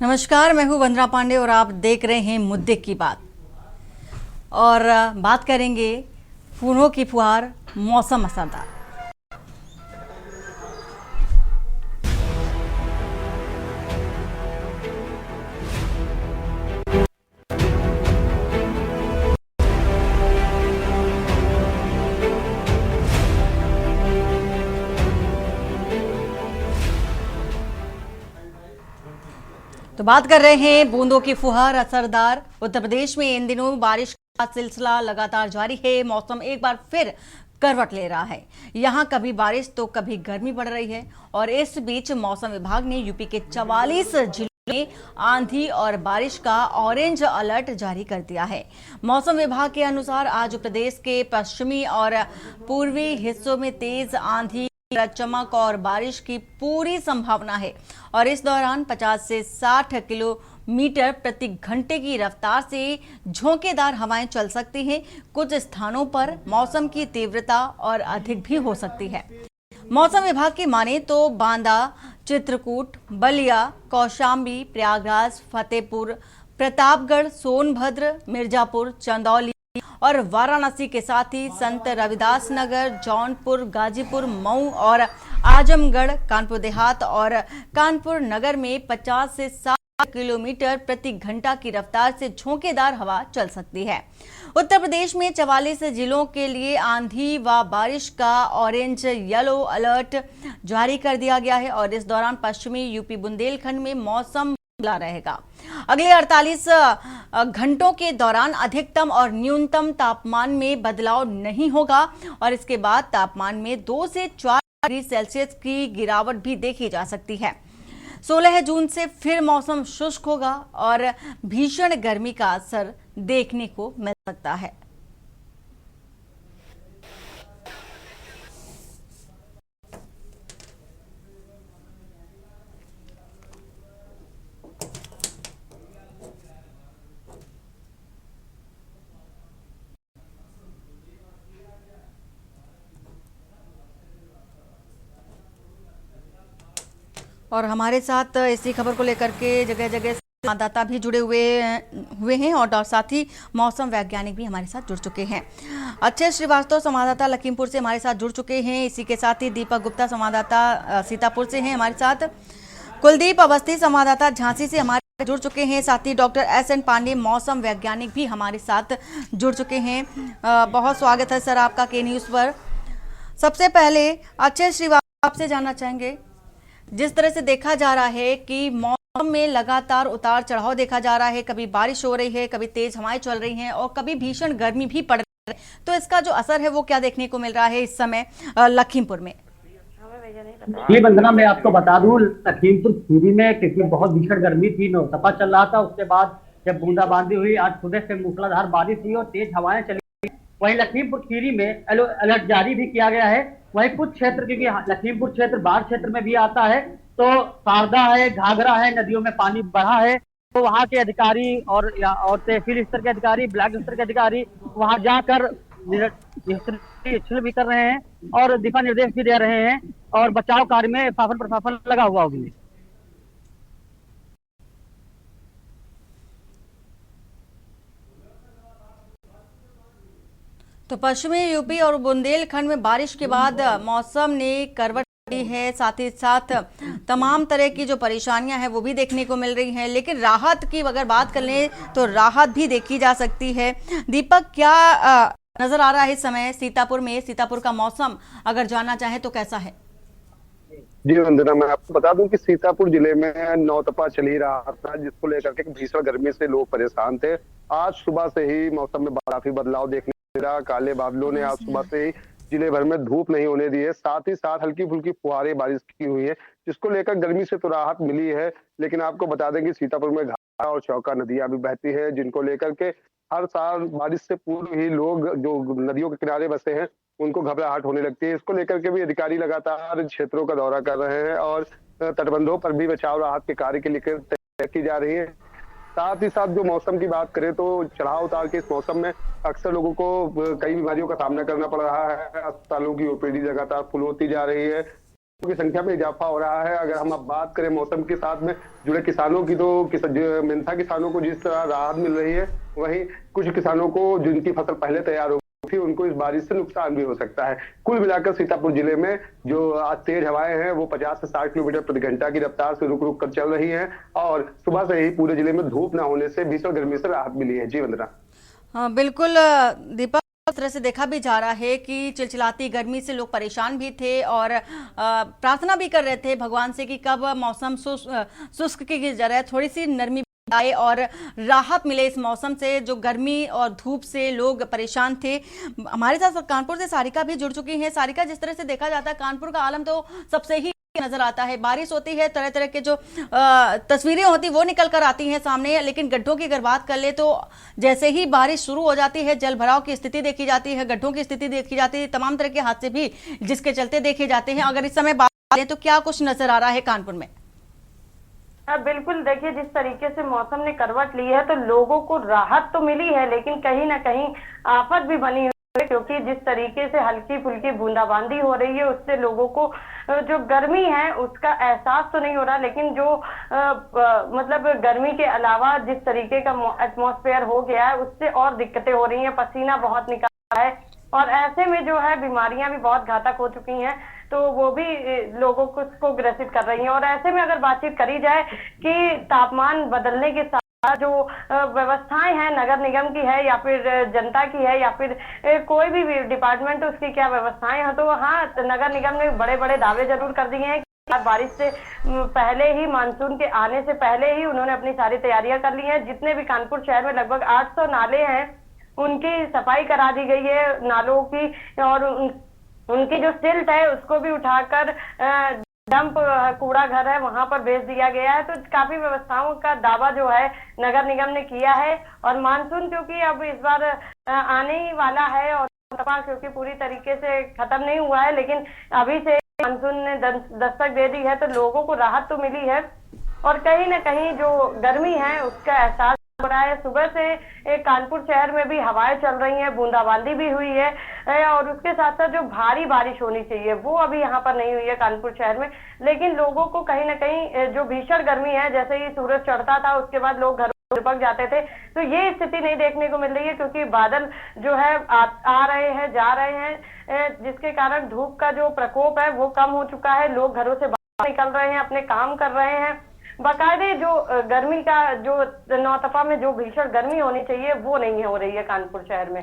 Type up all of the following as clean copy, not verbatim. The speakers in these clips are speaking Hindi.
नमस्कार, मैं हूं वंदना पांडे और आप देख रहे हैं मुद्दे की बात। और बात करेंगे फूलों की फुहार, मौसम असरदार। तो बात कर रहे हैं बूंदों की फुहार असरदार। उत्तर प्रदेश में इन दिनों बारिश का सिलसिला लगातार जारी है। मौसम एक बार फिर करवट ले रहा है। यहाँ कभी बारिश तो कभी गर्मी बढ़ रही है। और इस बीच मौसम विभाग ने यूपी के 44 जिलों में आंधी और बारिश का ऑरेंज अलर्ट जारी कर दिया है। मौसम विभाग के अनुसार आज प्रदेश के पश्चिमी और पूर्वी हिस्सों में तेज आंधी, चमक और बारिश की पूरी संभावना है। और इस दौरान 50 से 60 किलोमीटर प्रति घंटे की रफ्तार से झोंकेदार हवाएं चल सकती हैं। कुछ स्थानों पर मौसम की तीव्रता और अधिक भी हो सकती है। मौसम विभाग की माने तो बांदा, चित्रकूट, बलिया, कौशाम्बी, प्रयागराज, फतेहपुर, प्रतापगढ़, सोनभद्र, मिर्जापुर, चंदौली और वाराणसी के साथ ही संत रविदास नगर, जौनपुर, गाजीपुर, मऊ और आजमगढ़, कानपुर देहात और कानपुर नगर में 50 से 60 किलोमीटर प्रति घंटा की रफ्तार से झोंकेदार हवा चल सकती है। उत्तर प्रदेश में 44 जिलों के लिए आंधी व बारिश का ऑरेंज येलो अलर्ट जारी कर दिया गया है। और इस दौरान पश्चिमी यूपी बुंदेलखंड में मौसम खुला रहेगा। अगले 48 घंटों के दौरान अधिकतम और न्यूनतम तापमान में बदलाव नहीं होगा। और इसके बाद तापमान में 2 से 4 डिग्री सेल्सियस की गिरावट भी देखी जा सकती है। 16 जून से फिर मौसम शुष्क होगा और भीषण गर्मी का असर देखने को मिल सकता है। और हमारे साथ इसी खबर को लेकर के जगह जगह संवाददाता भी जुड़े हुए हैं और साथ ही मौसम वैज्ञानिक भी हमारे साथ जुड़ चुके हैं। अक्षय श्रीवास्तव संवाददाता लखीमपुर से हमारे साथ जुड़ चुके हैं। इसी के साथ ही दीपक गुप्ता संवाददाता सीतापुर से हैं हमारे साथ। कुलदीप अवस्थी संवाददाता झांसी से हमारे साथ जुड़ चुके हैं। साथ ही डॉक्टर एस.एन. पांडे मौसम वैज्ञानिक भी हमारे साथ जुड़ चुके हैं। बहुत स्वागत है सर आपका के न्यूज़ पर। सबसे पहले अक्षय श्रीवास्तव आपसे जानना चाहेंगे, जिस तरह से देखा जा रहा है कि मौसम में लगातार उतार चढ़ाव देखा जा रहा है, कभी बारिश हो रही है, कभी तेज हवाएं चल रही हैं और कभी भीषण गर्मी भी पड़ रही है, तो इसका जो असर है वो क्या देखने को मिल रहा है इस समय लखीमपुर में? जी वंदना, मैं आपको बता दूं, लखीमपुर खीरी में क्योंकि बहुत भीषण गर्मी थी, नौतपा चल रहा था। उसके बाद जब बूंदाबांदी हुई, आज सुबह से मूसलाधार बारिश हुई और तेज हवाएं चली। वहीं लखीमपुर खीरी में येलो अलर्ट जारी भी किया गया है। वहीं कुछ क्षेत्र, क्योंकि लखीमपुर क्षेत्र बाढ़ क्षेत्र में भी आता है, तो शारदा है, घाघरा है, नदियों में पानी बढ़ा है, तो वहां के अधिकारी और तहसील स्तर के अधिकारी, ब्लॉक स्तर के अधिकारी वहां जाकर निरीक्षण भी कर रहे हैं और दिशा निर्देश भी दे रहे हैं और बचाव कार्य में शासन प्रशासन लगा हुआ होगी। तो पश्चिमी यूपी और बुंदेलखंड में बारिश के बाद मौसम ने करवट ली है। साथ ही साथ तमाम तरह की जो परेशानियां हैं वो भी देखने को मिल रही हैं, लेकिन राहत की अगर बात कर लें तो राहत भी देखी जा सकती है। दीपक, क्या नजर आ रहा है इस समय सीतापुर में? सीतापुर का मौसम अगर जानना चाहे तो कैसा है? जी वंदना, मैं आपको बता दूं कि सीतापुर जिले में नौतपा चल ही रहा था, जिसको लेकर के भीषण गर्मी से लोग परेशान थे। आज सुबह से ही मौसम में काफी बदलाव देखने को मिला। काले बादलों ने आज सुबह से ही जिले भर में धूप नहीं होने दी है। साथ ही साथ हल्की फुल्की फुहारें बारिश की हुई है, जिसको लेकर गर्मी से तो राहत मिली है। लेकिन आपको बता दें कि सीतापुर में घाघरा और चौका नदियां भी बहती है, जिनको लेकर के हर साल बारिश से पूर्व ही लोग जो नदियों के किनारे बसे हैं उनको घबराहट होने लगती है। इसको लेकर के भी अधिकारी लगातार क्षेत्रों का दौरा कर रहे हैं और तटबंधों पर भी बचाव राहत के कार्य के लिए तैयारी की जा रही है। साथ ही साथ जो मौसम की बात करें तो चढ़ाव उतार के इस मौसम में अक्सर लोगों को कई बीमारियों का सामना करना पड़ रहा है। अस्पतालों की ओपीडी लगातार फुल होती जा रही है। की संख्या में इजाफा हो रहा है। अगर हम अब बात करें मौसम के साथ में जुड़े किसानों की, तो मेंथा किसानों को जिस तरह राहत मिल रही है, वहीं कुछ किसानों को जिनकी फसल पहले तैयार हो थी, उनको इस बारिश से नुकसान भी हो सकता है। कुल मिलाकर सीतापुर जिले में जो आज तेज हवाएं हैं वो 50 से 60 किलोमीटर प्रति घंटा की रफ्तार से रुक रुक कर चल रही हैं और सुबह से ही पूरे जिले में धूप न होने से भीषण गर्मी से राहत मिली है। जी वंदना। हाँ बिल्कुल दीपक, इस तरह से देखा भी जा रहा है कि चिलचिलाती गर्मी से लोग परेशान भी थे और प्रार्थना भी कर रहे थे भगवान से कि कब मौसम शुष्क की जगह थोड़ी सी नरमी आए और राहत मिले इस मौसम से। जो गर्मी और धूप से लोग परेशान थे। हमारे साथ कानपुर से सारिका भी जुड़ चुकी हैं। सारिका, जिस तरह से देखा जाता है कानपुर का आलम तो सबसे ही नजर आता है, बारिश होती है, तरह तरह के जो तस्वीरें होती वो निकल कर आती हैं सामने, लेकिन गड्ढों की अगर बात कर ले तो जैसे ही बारिश शुरू हो जाती है जल भराव की स्थिति देखी जाती है, गड्ढों की स्थिति देखी जाती है, तमाम तरह के हादसे भी जिसके चलते देखे जाते हैं। अगर इस समय बात करें तो क्या कुछ नजर आ रहा है कानपुर में? बिल्कुल, देखिए जिस तरीके से मौसम ने करवट ली है तो लोगों को राहत तो मिली है, लेकिन कहीं ना कहीं आफत भी बनी हुई है, क्योंकि जिस तरीके से हल्की फुल्की बूंदाबांदी हो रही है उससे लोगों को जो गर्मी है उसका एहसास तो नहीं हो रहा, लेकिन जो मतलब गर्मी के अलावा जिस तरीके का एटमॉस्फेयर हो गया है उससे और दिक्कतें हो रही हैं, पसीना बहुत निकल रहा है और ऐसे में जो है बीमारियां भी बहुत घातक हो चुकी हैं, तो वो भी लोगों को ग्रसित कर रही हैं। और ऐसे में अगर बातचीत करी जाए कि तापमान बदलने के साथ जो व्यवस्थाएं हैं नगर निगम की है या फिर जनता की है या फिर कोई भी डिपार्टमेंट उसकी क्या व्यवस्थाएं हैं, तो हाँ नगर निगम ने बड़े बड़े दावे जरूर कर दिए हैं कि बारिश से पहले ही, मानसून के आने से पहले ही उन्होंने अपनी सारी तैयारियां कर ली हैं। जितने भी कानपुर शहर में लगभग 800 नाले हैं उनकी सफाई करा दी गई है नालों की, और उनकी जो सिल्ट है उसको भी उठाकर डंप कूड़ा घर है वहां पर भेज दिया गया है। तो काफी व्यवस्थाओं का दावा जो है नगर निगम ने किया है। और मानसून क्योंकि अब इस बार आने ही वाला है और क्योंकि पूरी तरीके से खत्म नहीं हुआ है, लेकिन अभी से मानसून ने दस्तक दे दी है तो लोगों को राहत तो मिली है और कहीं ना कहीं जो गर्मी है उसका एहसास हो रहा है। सुबह से कानपुर शहर में भी हवाएं चल रही हैं, बूंदाबांदी भी हुई है और उसके साथ साथ जो भारी बारिश होनी चाहिए वो अभी यहाँ पर नहीं हुई है कानपुर शहर में, लेकिन लोगों को कहीं ना कहीं जो भीषण गर्मी है, जैसे ही सूरज चढ़ता था उसके बाद लोग घरों में चिपक जाते थे, तो ये स्थिति नहीं देखने को मिल रही है क्योंकि बादल जो है आ रहे हैं जा रहे हैं, जिसके कारण धूप का जो प्रकोप है वो कम हो चुका है। लोग घरों से बाहर निकल रहे हैं, अपने काम कर रहे हैं। बाकायदे जो गर्मी का जो नौतपा में जो भीषण गर्मी होनी चाहिए वो नहीं हो रही है कानपुर शहर में।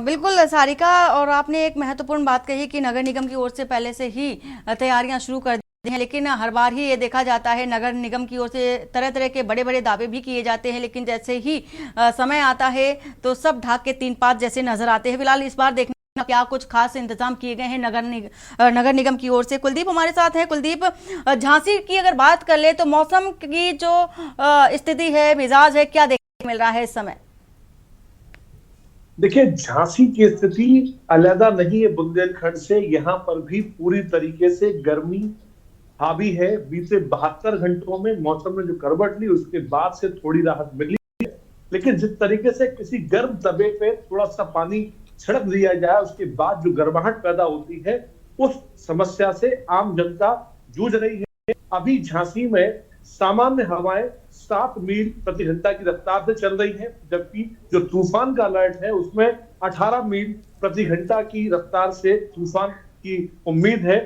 बिल्कुल सारिका, और आपने एक महत्वपूर्ण बात कही कि नगर निगम की ओर से पहले से ही तैयारियां शुरू कर दी हैं, लेकिन हर बार ही ये देखा जाता है नगर निगम की ओर से तरह तरह के बड़े बड़े दावे भी किए जाते हैं, लेकिन जैसे ही समय आता है तो सब ढाक के तीन पात जैसे नजर आते हैं। फिलहाल इस बार देखने क्या कुछ खास इंतजाम किए गए हैं नगर निगम की ओर से। कुलदीप हमारे साथ हैं। कुलदीप, झांसी की अगर बात कर ले तो मौसम की जो स्थिति है, मिजाज है, क्या देखने को मिल रहा है इस समय? देखिए, झांसी की स्थिति अलग नहीं है बुंदेलखंड से। यहाँ पर भी पूरी तरीके से गर्मी हावी है। बीते 72 घंटों में मौसम ने जो करवट ली उसके बाद से थोड़ी राहत मिली है, लेकिन जिस तरीके से किसी गर्म तवे पे थोड़ा सा पानी छिड़क दिया जाए उसके बाद जो गर्माहट पैदा होती है उस समस्या से आम जनता जूझ रही है। अभी झांसी में सामान्य हवाएं 7 मील प्रति घंटा की रफ्तार से चल रही है, जबकि जो तूफान का अलर्ट है उसमें 18 मील प्रति घंटा की रफ्तार से तूफान की उम्मीद है।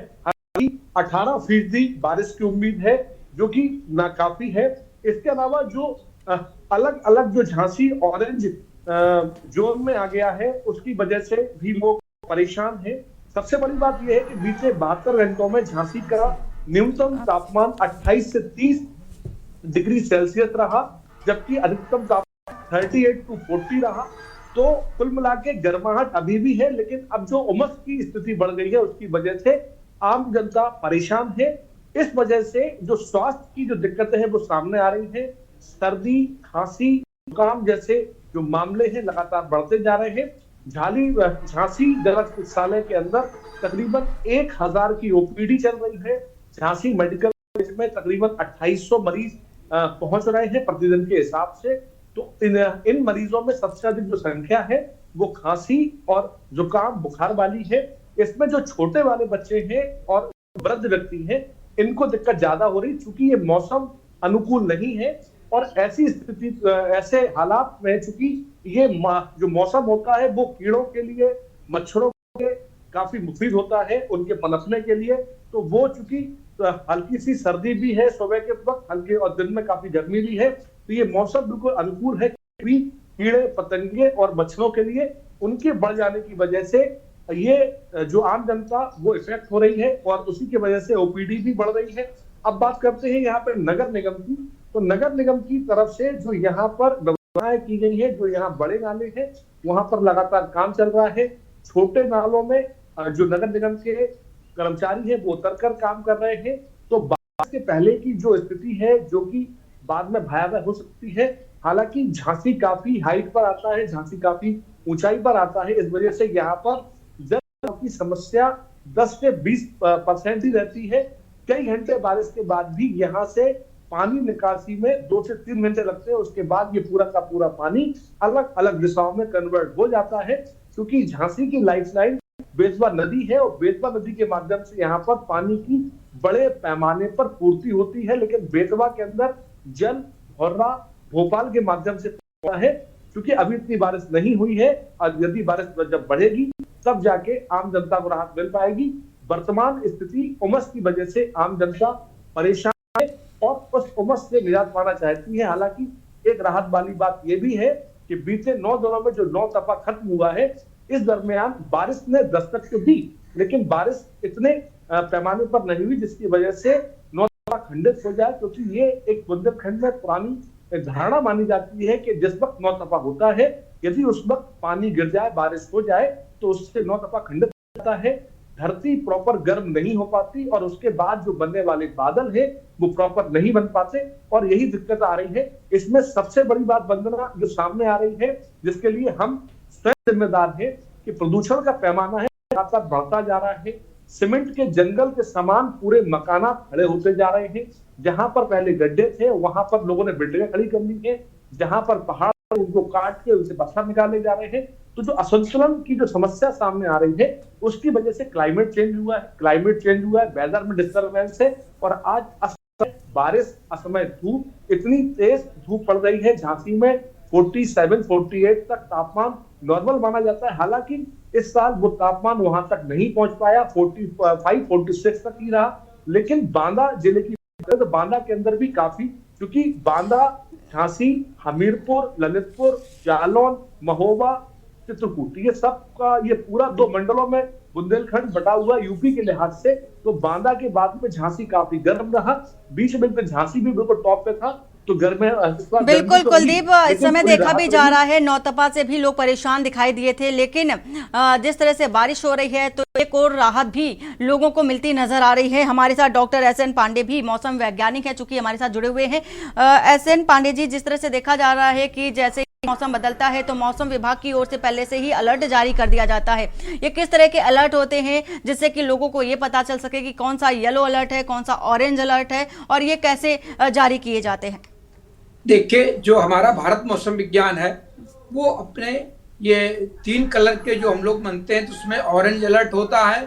18% बारिश की उम्मीद है, जो कि नाकाफी है। इसके अलावा जो अलग अलग जो झांसी ऑरेंज जोन में आ गया है उसकी वजह से भी लोग परेशान हैं। सबसे बड़ी बात यह है कि बीते 72 घंटों में झांसी का न्यूनतम तापमान 28 से 30 डिग्री सेल्सियस रहा, जबकि अधिकतम तापमान 38 to 40 रहा। तो कुल मिला के गर्माहट अभी भी है, लेकिन अब जो उमस की स्थिति बढ़ गई है उसकी वजह से आम जनता परेशान है। इस वजह से जो स्वास्थ्य की जो दिक्कतें हैं वो सामने आ रही हैं। सर्दी, खांसी, जुकाम जैसे जो मामले हैं लगातार बढ़ते जा रहे हैं। झांसी जिला चिकित्सालय के अंदर तकरीबन 1000 की ओपीडी चल रही है। झांसी मेडिकल कॉलेज में तकरीबन 2800 मरीज पहुंच रहे हैं प्रतिदिन के हिसाब से। तो इन मरीजों में सबसे अधिक जो संख्या है वो खांसी और जुकाम बुखार वाली है। इसमें जो छोटे वाले बच्चे हैं और वृद्ध व्यक्ति हैं, इनको दिक्कत ज्यादा हो रही, चूंकि ये मौसम अनुकूल नहीं है। और ऐसी स्थिति, ऐसे हालात में चूंकि ये जो मौसम होता है वो कीड़ों के लिए, मच्छरों के काफी मुफीद होता है उनके पनपने के लिए। तो वो चूंकि हल्की सी सर्दी भी है सुबह के वक्त, हल्के, और दिन में काफी गर्मी भी है, तो ये मौसम बिल्कुल अनुकूल है कीड़े पतंगे और मच्छरों के लिए। उनके बढ़ जाने की वजह से ये जो आम जनता वो इफेक्ट हो रही है और उसी की वजह से ओपीडी भी बढ़ रही है। अब बात करते हैं यहाँ पर नगर निगम की। तो नगर निगम की तरफ से जो यहाँ पर व्यवस्थाएं की गई है, जो यहाँ बड़े नाले हैं वहां पर लगातार काम चल रहा है। छोटे नालों में जो नगर निगम के कर्मचारी हैं वो उतरकर काम कर रहे हैं। तो बारिश के पहले की जो स्थिति है, जो कि बाद में भयावह हो सकती है। हालांकि झांसी काफी हाइट पर आता है, झांसी काफी ऊंचाई पर आता है, इस वजह से यहाँ पर जल की समस्या 10 से 20% ही रहती है। कई घंटे बारिश के बाद भी यहाँ से पानी निकासी में 2 से 3 घंटे लगते हैं। उसके बाद ये पूरा का पूरा पानी अलग अलग दिशाओं में कन्वर्ट हो जाता है, क्योंकि झांसी की लाइफलाइन बेतवा नदी है और बेतवा नदी के माध्यम से यहाँ पर पानी की बड़े पैमाने पर पूर्ति होती है। लेकिन बेतवा के अंदर जल भौरा भोपाल के माध्यम से होता है, क्योंकि अभी इतनी बारिश नहीं हुई है। और यदि बारिश जब बढ़ेगी तब जाके आम जनता को राहत मिल पाएगी। वर्तमान स्थिति उमस की वजह से आम जनता परेशान है और उस उमस से निजात पाना चाहती है। हालांकि एक राहत वाली बात यह भी है कि बीते 9 दिनों में जो 9 तपा खत्म हुआ है, इस दरमियान बारिश ने दस्तक तो दी, लेकिन बारिश इतने पैमाने पर नहीं हुई जिसकी वजह से 9 तपा खंडित हो जाए। क्योंकि ये एक बुंदेलखंड में पुरानी धारणा मानी जाती है कि जिस वक्त 9 तपा होता है, यदि उस वक्त पानी गिर जाए, बारिश हो जाए, तो उससे 9 तपा खंडित हो जाता है। धरती प्रॉपर गर्म नहीं हो पाती और उसके बाद जो बनने वाले बादल है वो प्रॉपर नहीं बन पाते, और यही दिक्कत आ रही है। इसमें सबसे बड़ी बात वंदना जो सामने आ रही है, जिसके लिए हम स्वयं जिम्मेदार है, कि प्रदूषण का पैमाना है लगातार बढ़ता जा रहा है। सीमेंट के जंगल के समान पूरे मकानात खड़े होते जा रहे हैं। जहां पर पहले गड्ढे थे वहां पर लोगों ने बिल्डिंगें खड़ी कर ली है, जहां पर पहाड़ उनको काट के उनसे पत्थर निकाले जा रहे हैं। तो जो असंतुलन की जो समस्या सामने आ रही है, उसकी वजह से क्लाइमेट चेंज हुआ है, वेदर में डिस्टर्बेंस है। और आज असमय बारिश, असमय धूप, इतनी तेज धूप पड़ रही है। झांसी में 47-48 तक तापमान नॉर्मल माना जाता है। हालांकि इस साल वो तापमान वहां तक नहीं पहुंच पाया, 45-46 तक ही रहा। लेकिन बांदा जिले की तो बांदा के अंदर भी काफी, क्योंकि बांदा, झांसी, हमीरपुर, ललितपुर, जालौन, महोबा, चित्रकूट, ये सब का ये पूरा 2 मंडलों में बुंदेलखंड बटा हुआ यूपी के लिहाज से। तो बांदा के बाद में झांसी काफी गर्म रहा, बीच में झांसी भी बिल्कुल टॉप पे था। तो बिल्कुल कुलदीप, इस समय देखा भी जा रहा है 9 तपा से भी लोग परेशान दिखाई दिए थे, लेकिन जिस तरह से बारिश हो रही है तो एक और राहत भी लोगों को मिलती नजर आ रही है। हमारे साथ डॉक्टर एसएन पांडे भी मौसम वैज्ञानिक है, चूंकि हमारे साथ जुड़े हुए हैं। एसएन पांडे जी, जिस तरह से देखा जा रहा है कि जैसे मौसम बदलता है तो मौसम विभाग की ओर से पहले से ही अलर्ट जारी कर दिया जाता है। ये किस तरह के अलर्ट होते हैं जिससे कि लोगों को ये पता चल सके कि कौन सा येलो अलर्ट है, कौन सा ऑरेंज अलर्ट है, और ये कैसे जारी किए जाते हैं? देखिए, जो हमारा भारत मौसम विज्ञान है वो अपने ये 3 कलर के जो हम लोग मानते हैं, तो उसमें ऑरेंज अलर्ट होता है,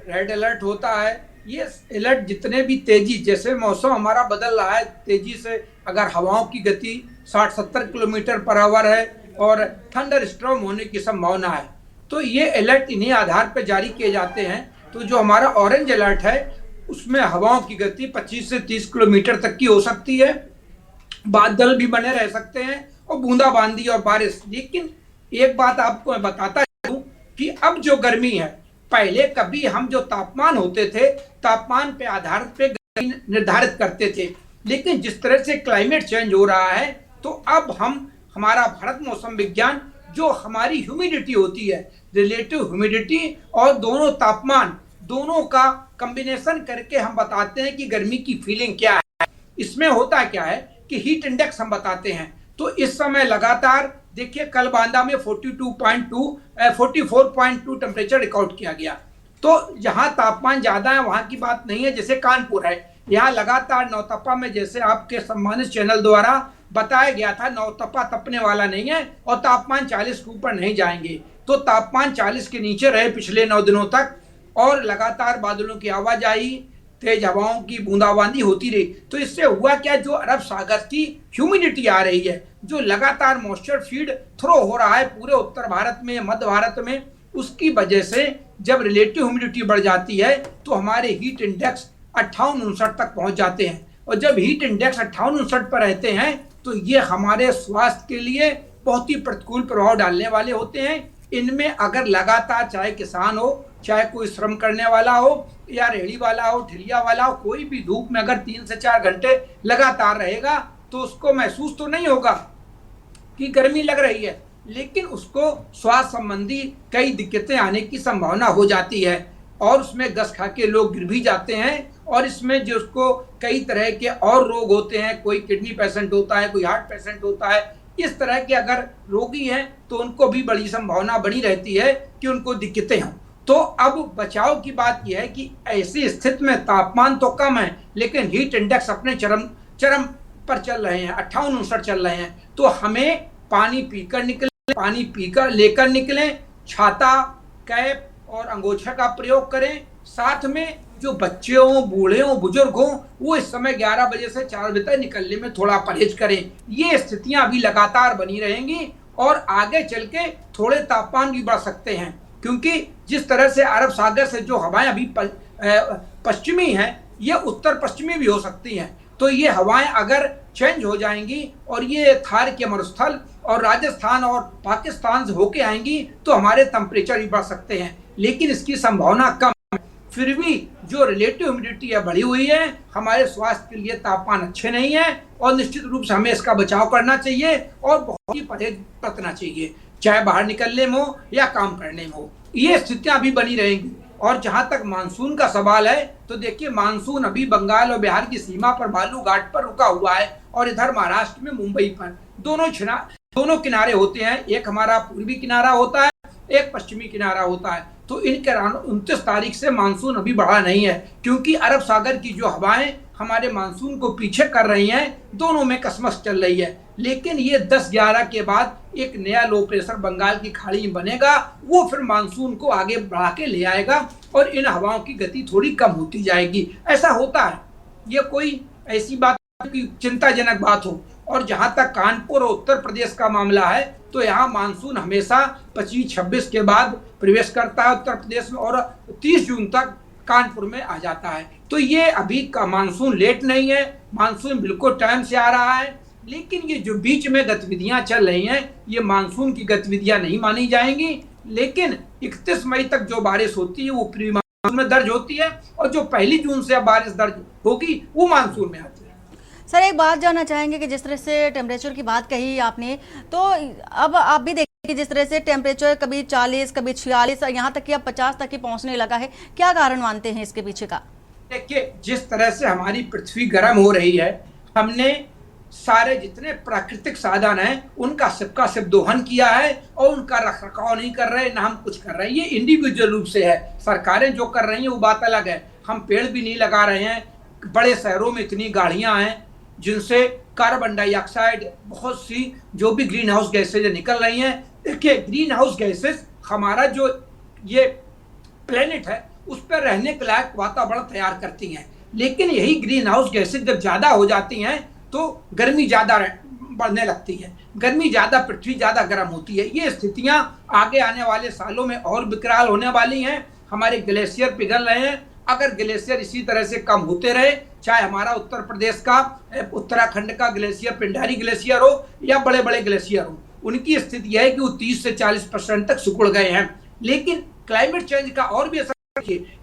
रेड अलर्ट होता है। ये अलर्ट जितने भी तेजी, जैसे मौसम हमारा बदल रहा है तेजी से, अगर हवाओं की गति 60-70 किलोमीटर पर आवर है और थंडर स्टॉर्म होने की संभावना है, तो ये अलर्ट इन्हीं आधार पर जारी किए जाते हैं। तो जो हमारा ऑरेंज अलर्ट है उसमें हवाओं की गति 25 से 30 किलोमीटर तक की हो सकती है, बादल भी बने रह सकते हैं और बूंदाबांदी और बारिश। लेकिन एक बात आपको मैं बताता हूं कि अब जो गर्मी है, पहले कभी हम जो तापमान होते थे, तापमान पे आधार पे गर्मी निर्धारित करते थे, लेकिन जिस तरह से क्लाइमेट चेंज हो रहा है तो अब हमारा भारत मौसम विज्ञान, जो हमारी ह्यूमिडिटी होती है, रिलेटिव ह्यूमिडिटी और दोनों तापमान, दोनों का कॉम्बिनेशन करके हम बताते हैं कि गर्मी की फीलिंग क्या है। इसमें होता क्या है कि हीट इंडेक्स हम बताते हैं। तो इस समय लगातार देखिए, कल बांदा में 44.2 टेम्परेचर रिकॉर्ड किया गया। तो जहां तापमान ज्यादा है वहां की बात नहीं है, जैसे कानपुर है, यहाँ लगातार 9 तपा में, जैसे आपके सम्मानित चैनल द्वारा बताया गया था, 9 तपा तपने वाला नहीं है और तापमान 40 के ऊपर नहीं जाएंगे। तो तापमान 40 के नीचे रहे पिछले 9 दिनों तक। और लगातार बादलों की आवाजाही, तेज हवाओं की बूंदाबांदी होती रही। तो इससे हुआ क्या, जो अरब सागर की ह्यूमिडिटी आ रही है, जो लगातार मॉइस्चर फीड थ्रो हो रहा है पूरे उत्तर भारत में, मध्य भारत में, उसकी वजह से जब रिलेटिव ह्यूमिडिटी बढ़ जाती है तो हमारे हीट इंडेक्स 58-59 तक पहुंच जाते हैं। और जब हीट इंडेक्स 58-59 पर रहते हैं तो ये हमारे स्वास्थ्य के लिए बहुत ही प्रतिकूल प्रभाव डालने वाले होते हैं। इनमें अगर लगातार, चाहे किसान हो, चाहे कोई श्रम करने वाला हो, या रेहड़ी वाला हो, ठेलिया वाला हो, कोई भी धूप में अगर 3 से 4 घंटे लगातार रहेगा तो उसको महसूस तो नहीं होगा कि गर्मी लग रही है, लेकिन उसको स्वास्थ्य संबंधी कई दिक्कतें आने की संभावना हो जाती है और उसमें गस खा के लोग गिर भी जाते हैं। और इसमें जो उसको कई तरह के और रोग होते हैं, कोई किडनी पेशेंट होता है, कोई हार्ट पेशेंट होता है, इस तरह के अगर रोगी हैं तो उनको भी बड़ी संभावना बनी रहती है कि उनको दिक्कतें हों। तो अब बचाव की बात यह है कि ऐसी स्थिति में तापमान तो कम है लेकिन हीट इंडेक्स अपने चरम पर चल रहे हैं, 58-59 चल रहे हैं। तो हमें पानी पीकर निकलें, पानी पीकर लेकर निकलें, छाता, कैप और अंगोछा का प्रयोग करें। साथ में जो बच्चे हों, बूढ़े हों, बुजुर्ग हों, वो इस समय 11 बजे से 4 बजे तक निकलने में थोड़ा परहेज करें। ये स्थितियां अभी लगातार बनी रहेंगी और आगे चल के थोड़े तापमान भी बढ़ सकते हैं, क्योंकि जिस तरह से अरब सागर से जो हवाएं अभी पश्चिमी हैं, ये उत्तर पश्चिमी भी हो सकती हैं। तो ये हवाएं अगर चेंज हो जाएंगी और ये थार के मरुस्थल और राजस्थान और पाकिस्तान से होके आएंगी तो हमारे टेम्परेचर भी बढ़ सकते हैं, लेकिन इसकी संभावना कम है। फिर भी जो रिलेटिव ह्यूमिडिटी है बढ़ी हुई है, हमारे स्वास्थ्य के लिए तापमान अच्छे नहीं है और निश्चित रूप से हमें इसका बचाव करना चाहिए और बहुत ही परहेज बरतना चाहिए, चाहे बाहर निकलने में हो या काम करने में हो। ये स्थितियां अभी बनी रहेंगी। और जहां तक मानसून का सवाल है तो देखिए, मानसून अभी बंगाल और बिहार की सीमा पर बालू घाट पर रुका हुआ है और इधर महाराष्ट्र में मुंबई पर दोनों किनारे होते हैं। एक हमारा पूर्वी किनारा होता है, एक पश्चिमी किनारा होता है। तो इन 29 तारीख से मानसून अभी बढ़ा नहीं है, क्योंकि अरब सागर की जो हवाएं हमारे मानसून को पीछे कर रही हैं, दोनों में कसमस चल रही है। लेकिन ये 10-11 के बाद एक नया लो प्रेशर बंगाल की खाड़ी में बनेगा, वो फिर मानसून को आगे बढ़ा के ले आएगा और इन हवाओं की गति थोड़ी कम होती जाएगी। ऐसा होता है, ये कोई ऐसी बात की चिंताजनक बात हो। और जहां तक कानपुर और उत्तर प्रदेश का मामला है तो यहाँ मानसून हमेशा 25-26 के बाद प्रवेश करता है उत्तर प्रदेश में और 30 जून तक कानपुर में आ जाता है। तो ये अभी का मानसून लेट नहीं है, मानसून बिल्कुल टाइम से आ रहा है। लेकिन ये जो बीच में गतिविधियां चल रही हैं, ये मानसून की गतिविधियां नहीं मानी जाएंगी। लेकिन 31 मई तक जो बारिश होती है वो प्री मानसून में दर्ज होती है और जो 1 जून से बारिश दर्ज होगी वो मानसून में आती है। सर, एक बात जानना चाहेंगे कि जिस तरह से टेम्परेचर की बात कही आपने, तो अब आप भी देखिए कि जिस तरह से टेम्परेचर कभी 40, कभी 46, यहाँ तक कि अब 50 तक ही पहुँचने लगा है, क्या कारण मानते हैं इसके पीछे का? देखिए, जिस तरह से हमारी पृथ्वी गर्म हो रही है, हमने सारे जितने प्राकृतिक साधन हैं उनका सिर्फ दोहन किया है और उनका रखरखाव नहीं कर रहे, ना हम कुछ कर रहे हैं। ये इंडिविजुअल रूप से है, सरकारें जो कर रही हैं वो बात अलग है। हम पेड़ भी नहीं लगा रहे हैं। बड़े शहरों में इतनी गाड़ियां हैं जिनसे कार्बन डाइऑक्साइड, बहुत सी जो भी ग्रीन हाउस गैसेज निकल रही हैं। देखिए, ग्रीन हाउस गैसेज हमारा जो ये प्लेनेट है उस पर रहने के लायक वातावरण तैयार करती हैं, लेकिन यही ग्रीन हाउस गैसेज जब ज्यादा हो जाती हैं तो गर्मी ज्यादा बढ़ने लगती है, गर्मी ज्यादा, पृथ्वी ज्यादा गर्म होती है। ये स्थितियां आगे आने वाले सालों में और विकराल होने वाली हैं। हमारे ग्लेशियर पिघल रहे हैं। अगर ग्लेशियर इसी तरह से कम होते रहे, चाहे हमारा उत्तर प्रदेश का, उत्तराखंड का ग्लेशियर, पिंडारी ग्लेशियर हो या बड़े बड़े ग्लेशियर हो, उनकी स्थिति है कि वो 30 से 40% तक सिकुड़ गए हैं। लेकिन क्लाइमेट चेंज का और भी असर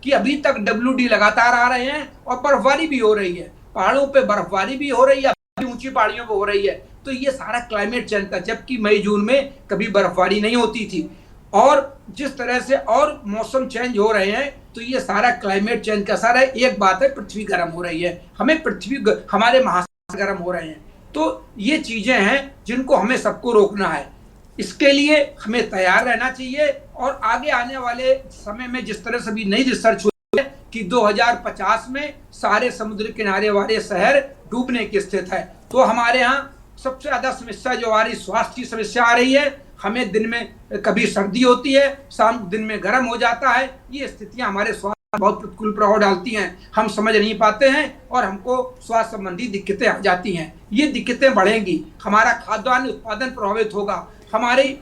कि अभी तक WD लगातार आ रहे हैं और बर्फबारी भी हो रही है, पहाड़ों पे बर्फबारी भी हो रही है, ऊंची पहाड़ियों पे हो रही है। तो ये सारा क्लाइमेट चेंज था, जबकि मई जून में कभी बर्फबारी नहीं होती थी। और जिस तरह से और मौसम चेंज हो रहे हैं तो ये सारा क्लाइमेट चेंज का असर है। एक बात है, पृथ्वी गर्म हो रही है, हमारे महासागर गर्म हो रहे हैं। तो ये चीजें हैं जिनको हमें सबको रोकना है। इसके लिए हमें तैयार रहना चाहिए और आगे आने वाले समय में जिस तरह से भी नई रिसर्च हुई है कि 2050 में सारे समुद्र किनारे वाले शहर डूबने की स्थिति है, तो हमारे यहाँ सबसे ज्यादा समस्या जो आ रही, स्वास्थ्य की समस्या आ रही है। हमें दिन में कभी सर्दी होती है, शाम दिन में गर्म हो जाता है। ये स्थितियां हमारे स्वास्थ्य पर बहुत प्रतिकूल प्रभाव डालती हैं, हम समझ नहीं पाते हैं और हमको स्वास्थ्य संबंधी दिक्कतें आ जाती हैं। ये दिक्कतें बढ़ेंगी, हमारा खाद्यान्न उत्पादन प्रभावित होगा, हमारी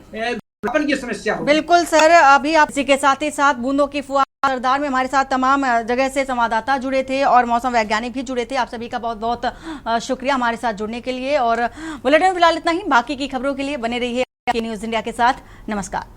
की समस्या होगी। बिल्कुल सर, अभी आप इसी के साथ ही साथ बूंदों की फुहार असरदार में हमारे साथ तमाम जगह से संवाददाता जुड़े थे और मौसम वैज्ञानिक भी जुड़े थे। आप सभी का बहुत बहुत शुक्रिया हमारे साथ जुड़ने के लिए। और बुलेटिन में फिलहाल इतना ही, बाकी की खबरों के लिए बने रहिए न्यूज़ इंडिया के साथ। नमस्कार।